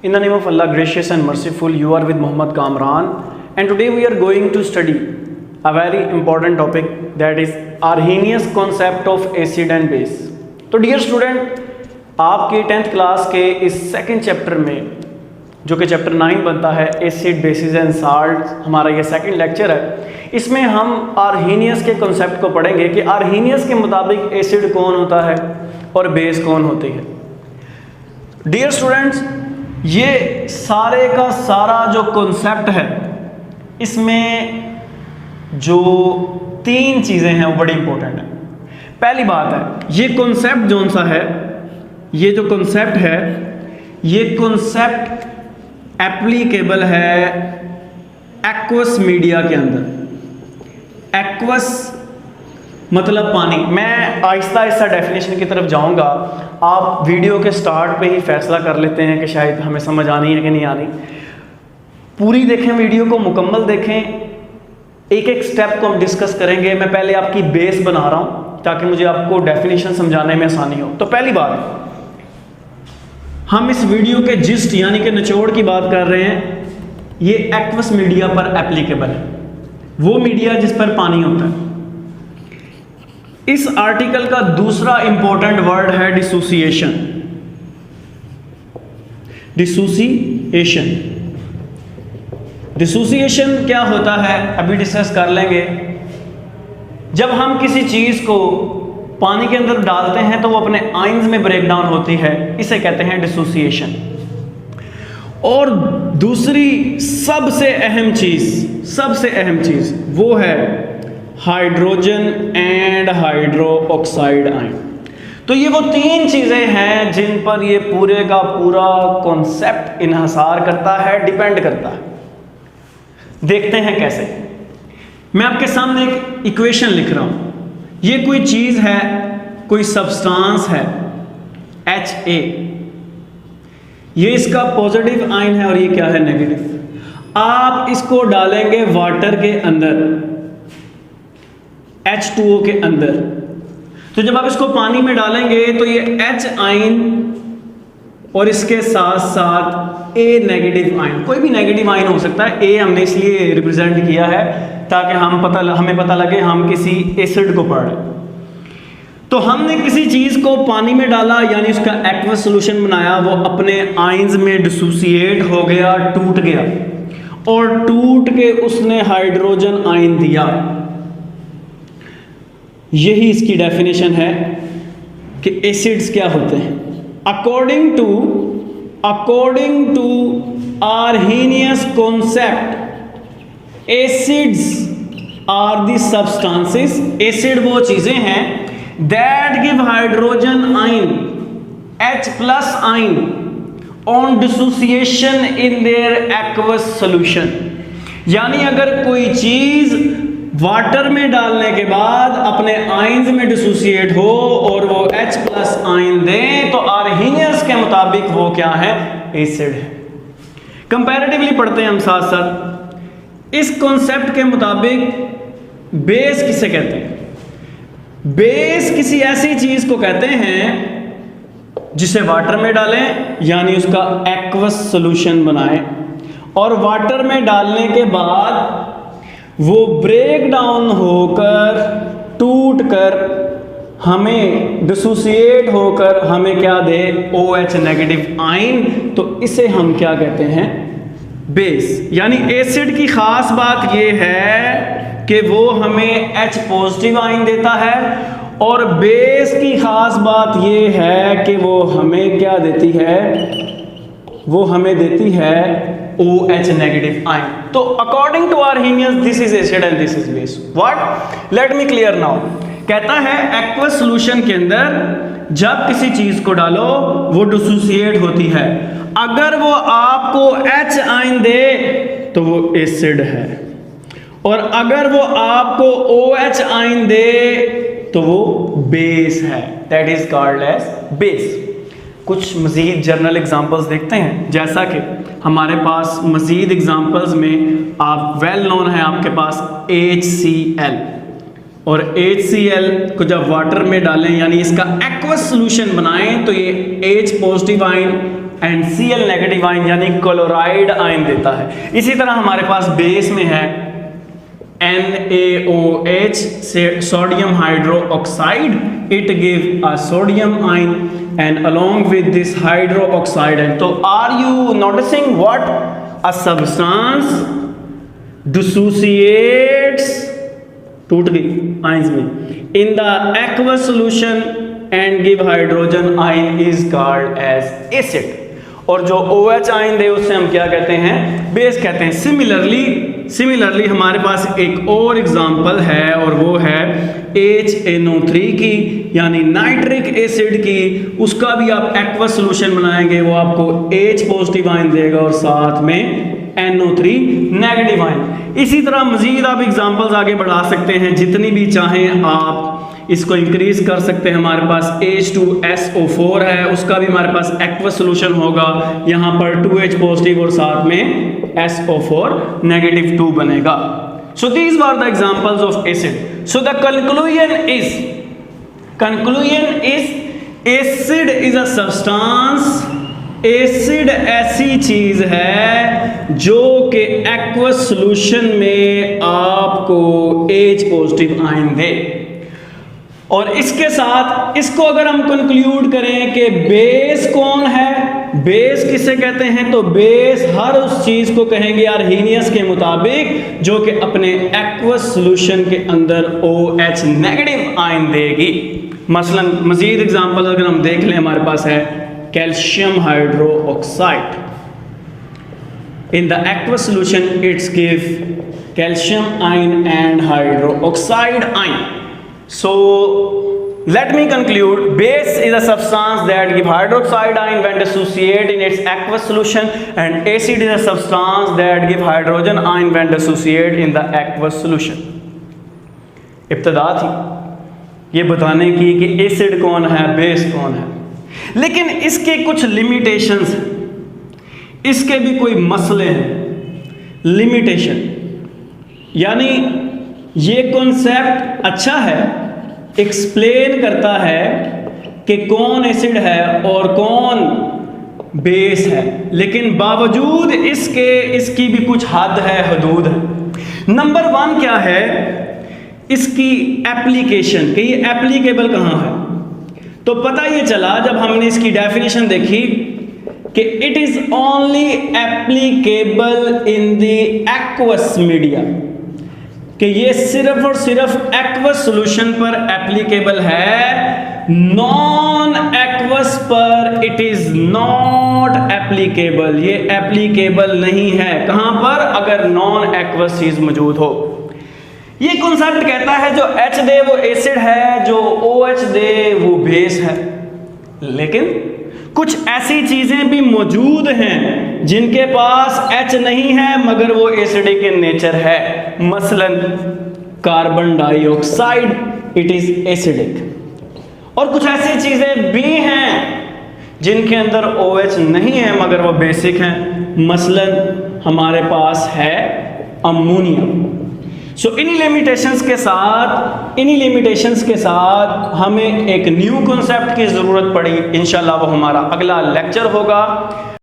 In the name of Allah, gracious and merciful, you are with Muhammad Kamran, and today we are going to study a very important topic, that is Arrhenius concept of acid and base. तो dear student, आपके 10th class के इस second chapter में, जो कि chapter 9 बनता है, acid basis and salt, हमारा ये सेकंड लेक्चर है। इसमें हम आर्हेनियस के कॉन्सेप्ट को पढ़ेंगे कि आर्हेनियस के मुताबिक एसिड कौन होता है और बेस कौन होती है। डियर स्टूडेंट्स, ये सारे का सारा जो कॉन्सेप्ट है, इसमें जो 3 चीज़ें हैं वो बड़ी इंपॉर्टेंट है। पहली बात है, ये कॉन्सेप्ट जौन सा है, ये जो कॉन्सेप्ट है, ये कॉन्सेप्ट एप्लीकेबल है एक्वस मीडिया के अंदर। एक्वस मतलब पानी। मैं आहिस्ता आहिस्ता डेफिनेशन की तरफ जाऊंगा, आप वीडियो के स्टार्ट पे ही फैसला कर लेते हैं कि शायद हमें समझ आनी है कि नहीं आनी। पूरी देखें, वीडियो को मुकम्मल देखें, एक एक स्टेप को हम डिस्कस करेंगे। मैं पहले आपकी बेस बना रहा हूं ताकि मुझे आपको डेफिनेशन समझाने में आसानी हो। तो पहली बात, हम इस वीडियो के जिस्ट यानी कि निचोड़ की बात कर रहे हैं, ये एक्वस मीडिया पर एप्लीकेबल है, वो मीडिया जिस पर पानी होता है। इस आर्टिकल का दूसरा इंपॉर्टेंट वर्ड है डिसोसिएशन। डिसोसिएशन, डिसोसिएशन क्या होता है अभी डिस्कस कर लेंगे। जब हम किसी चीज को पानी के अंदर डालते हैं तो वो अपने आयंस में ब्रेक डाउन होती है, इसे कहते हैं डिसोसिएशन। और दूसरी सबसे अहम चीज वो है hydrogen and hydro oxide ion. तो ये वो 3 चीजें हैं जिन पर ये पूरे का पूरा कॉन्सेप्ट इन्हिसार करता है, डिपेंड करता है। देखते हैं कैसे। मैं आपके सामने एक इक्वेशन लिख रहा हूं। ये कोई चीज है, कोई सब्सटेंस है Ha, ये इसका पॉजिटिव आयन है और ये क्या है, नेगेटिव। आप इसको डालेंगे वाटर के अंदर, H2O के अंदर। तो जब आप इसको पानी में डालेंगे तो ये H आयन और इसके साथ साथ A नेगेटिव आयन, कोई भी नेगेटिव आयन हो सकता है। A हमने इसलिए रिप्रेजेंट किया है ताकि हमें पता लगे हम किसी एसिड को पढ़ रहे। तो हमने किसी चीज को पानी में डाला यानी उसका एक्वस सॉल्यूशन बनाया, वो अपने आयंस में डिसोसिएट हो गया, टूट गया, और टूट के उसने हाइड्रोजन आयन दिया। यही इसकी डेफिनेशन है कि एसिड्स क्या होते हैं। According to Arrhenius concept, acids are the substances, acid वो चीजें हैं that give hydrogen ion, H+ ion on dissociation in their aqueous solution. यानी अगर कोई चीज वाटर में डालने के बाद अपने आयंस में डिसोसिएट हो और वो H+ आयन दें तो आर्हेनियस के मुताबिक वो क्या है, एसिड है। कंपैरेटिवली पढ़ते हैं हम साथ साथ। इस कॉन्सेप्ट के मुताबिक बेस किसे कहते हैं? बेस किसी ऐसी चीज को कहते हैं जिसे वाटर में डालें यानी उसका एक्वस सॉल्यूशन बनाएं, और वाटर में डालने के बाद वो ब्रेक डाउन होकर, टूट कर, हमें डिसोसिएट होकर हमें क्या दे, OH नेगेटिव आयन। तो इसे हम क्या कहते हैं, बेस। यानी एसिड की खास बात ये है कि वो हमें H पॉजिटिव आयन देता है, और बेस की खास बात ये है कि वो हमें क्या देती है, वो हमें देती है OH नेगेटिव आयन। तो according to Arrhenius this is acid and this is base. What, let me clear now. कहता है एक्वस सॉल्यूशन के अंदर जब किसी चीज को डालो वो डिसोसिएट होती है, अगर वो आपको H आयन दे तो वो एसिड है, और अगर वो आपको OH आयन दे तो वो बेस है, that is called as base. कुछ मजीद जर्नल एग्जांपल्स देखते हैं, जैसा कि हमारे पास मजीद एग्जांपल्स में आप वेल नोन है आपके पास HCl, और HCl को जब वाटर में डालें यानी इसका एक्वस सॉल्यूशन बनाएं तो ये H positive ion and Cl negative ion यानी क्लोराइड आयन देता है। इसी तरह हमारे पास बेस में है NaOH sodium hydro oxide, it give a sodium ion and along with this hydroxide ion. So are you noticing what a substance dissociates, टूट गई आयंस में, in the aqueous solution and give hydrogen ion is called as acid. और जो OH ion दे उसे हम क्या कहते हैं, बेस कहते हैं। सिमिलरली हमारे पास एक और एग्जांपल है और वो है HNO3 की यानी नाइट्रिक एसिड की। उसका भी आप एक्वस सॉल्यूशन बनाएंगे, वो आपको H पॉजिटिव आयन देगा और साथ में NO3 नेगेटिव आयन। इसी तरह मजीद आप एग्जांपल्स आगे बढ़ा सकते हैं, जितनी भी चाहें आप इसको इंक्रीज कर सकते हैं। हमारे पास H2SO4 है, उसका भी हमारे पास एक्वस सॉल्यूशन होगा, यहाँ पर 2H पॉजिटिव और साथ में SO4 नेगेटिव 2 बनेगा। So these were the examples of acid. So the conclusion is acid is a substance. Acid ऐसी चीज है जो कि एक्वस सॉल्यूशन में आपको H पॉजिटिव आयन दे। और इसके साथ इसको अगर हम कंक्लूड करें कि बेस कौन है, बेस किसे कहते हैं, तो बेस हर उस चीज को कहेंगे आर्हीनियस के मुताबिक जो कि अपने एक्वस सॉल्यूशन के अंदर OH नेगेटिव आयन देगी। मसलन मजीद एग्जांपल अगर हम देख लें, हमारे पास है calcium hydro oxide. In the aqueous solution it's give calcium ion and hydro oxide ion. So let me conclude, base is a substance that give hydroxide ion when dissociate in its aqueous solution, and acid is a substance that give hydrogen ion when dissociate in the aqueous solution. इब्तिदा थी ये बताने की कि acid कौन है, base कौन है, लेकिन इसके कुछ लिमिटेशंस हैं, इसके भी कोई मसले हैं। लिमिटेशन यानी ये कॉन्सेप्ट अच्छा है, एक्सप्लेन करता है कि कौन एसिड है और कौन बेस है, लेकिन बावजूद इसके इसकी भी कुछ हद है, हदूद है। नंबर 1 क्या है, इसकी एप्लीकेशन, कि ये एप्लीकेबल कहाँ है। तो पता ये चला जब हमने इसकी डेफिनेशन देखी कि it is only applicable in the aqueous media, कि ये सिर्फ और सिर्फ एक्वस सॉल्यूशन पर एप्लीकेबल है, नॉन एक्वस पर इट इज नॉट एप्लीकेबल। ये एप्लीकेबल नहीं है कहां पर, अगर नॉन एक्वस चीज मौजूद हो। ये कॉन्सेप्ट कहता है जो H दे वो एसिड है, जो OH दे वो बेस है, लेकिन कुछ ऐसी चीजें भी मौजूद हैं जिनके पास H नहीं है मगर वो एसिडिक इन नेचर है। मसलन carbon dioxide, it is acidic. और कुछ ऐसी चीजें भी हैं जिनके अंदर OH नहीं है मगर वो बेसिक हैं। मसलन हमारे पास है अमोनिया। सो इन्हीं लिमिटेशंस के साथ हमें एक न्यू कॉन्सेप्ट की ज़रूरत पड़ी। इंशाल्लाह वो हमारा अगला लेक्चर होगा।